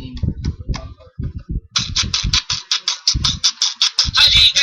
Halika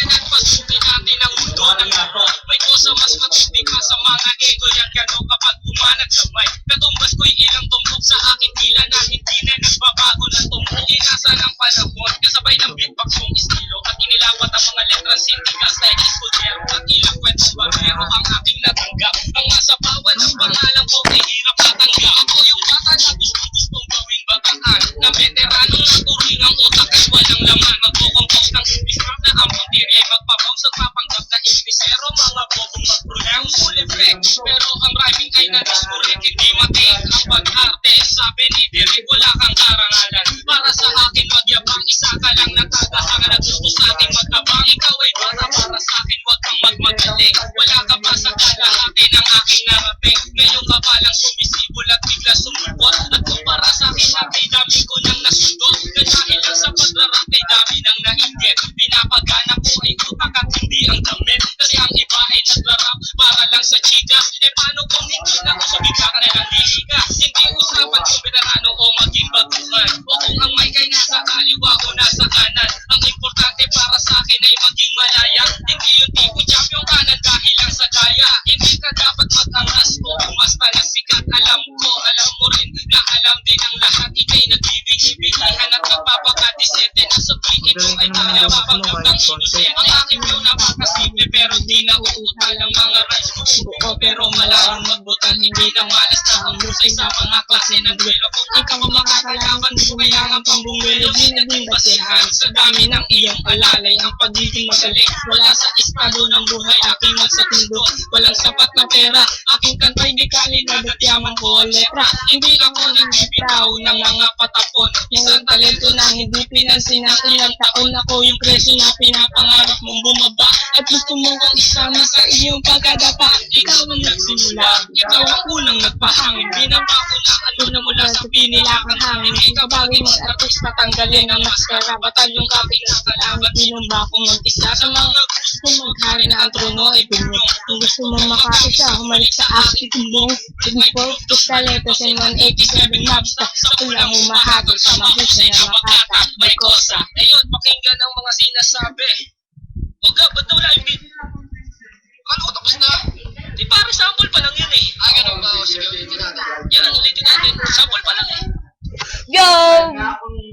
na't pasukin natin ang mundo ng laro. May kosa mas matindi ka sa mga ego yan gano kapag pumanag sa mic. Katumbas ko'y ilang tumbok sa aking tila na hindi na nagbabago na tumbok. Inasa ng panahon, kasabay ng beatbox kong estilo at inilapat ang mga letras sintigas na eskudyero at ilang kwentong barero ang aking natanggap. Ang masapawan ng pangalan ko ay hirap natanggap. Ako yung bata na gustong gawing bataan na veteranong naturing ang utak at walang laman. Magkukompose ng impisa na ang pagdiri ay magpapaws at papanggap na imbisero. Mga bobong mag-pronounce full effect, pero ang rhyming ay na-discorrect. Hindi matik ang pag-arte. Sabi ni Derek, wala kang karangalan. Para sa akin magyabang, isa ka lang nakagahangan na gusto sa akin magkabang. Ikaw ay bata para sa akin, wag kang magmadali. Wala ka pa sa kalahati ng aking narating. Ngayon ka pa lang sumisibol at bigla sumubot. At kung para sa akin natin, dami ko nang nasundot. Dahil lang sa paglarap ay dami nang nainggit. Pinapagana ko ay utak at hindi ang damit. Kasi ang iba ay naglarap para lang sa chidas. E paano kung hindi na ako sa bigla ka na lang hihiga? Hindi usapan kung veterano o maging baguhan. O kung ang mic ay nasa kaliwa o nasa kanan. Ang importante para sa akin ay maging malaya. Hindi yung tipo champion ka na dahil lang sa daya. Hindi ka dapat mag-angas o bumasta na sikat. Alam ko, alam mo rin na alam din ang lahat. Ika'y nagbibigay-bigihan at nagpapakadisete. Nasa tuwing ito ay kaya mapanggap ng inusin. Ang aking view napakasimple pero di na uutal ang mga rights mo. Pero malayong magbutan, hindi na malas na ang musay sa mga klase ng duelo. Kung ikaw ang makakalaban mo, kaya ang pambumuelo di naging basihan. Sa dami ng iyong alalay, ang pagiging magaling. Wala sa estado ng buhay, aking magsatundo. Walang sapat na pera, aking kantay di kalidad at yaman ko ang letra. Hindi ako nagbibitaw ng mga patapon. Isang talento na hindi pinansin ng ilang taon. Ako yung presyo na pinapangarap mong bumaba. At gusto mo kong isama sa iyong pagkadapa. Ikaw ang nagsimula, ikaw ang unang nagpahangin. Binabako na ano na mula sa pinilakang hangin. Ikaw bagay mag-artista, tanggalin ang maskara. Batalyong kapit na kalaban, binumba kong mag-isa. Sa mga gusto maghari na ang trono ay pinyong. Kung gusto mong makakita, humalik sa aking tumbong. Sigmupol, talento sa 187 maps. Sa kulang umahagol sa mahusay na makata. May kosa. Ngayon, pakinggan ang mga sinasabi. O ka, ba't wala yung beat? Ano ko tapos na? Di pare, sample pa lang yun eh. Ganun ba? O sige, ulitin natin. Yan ang ulitin natin. Sample pa lang eh. Go!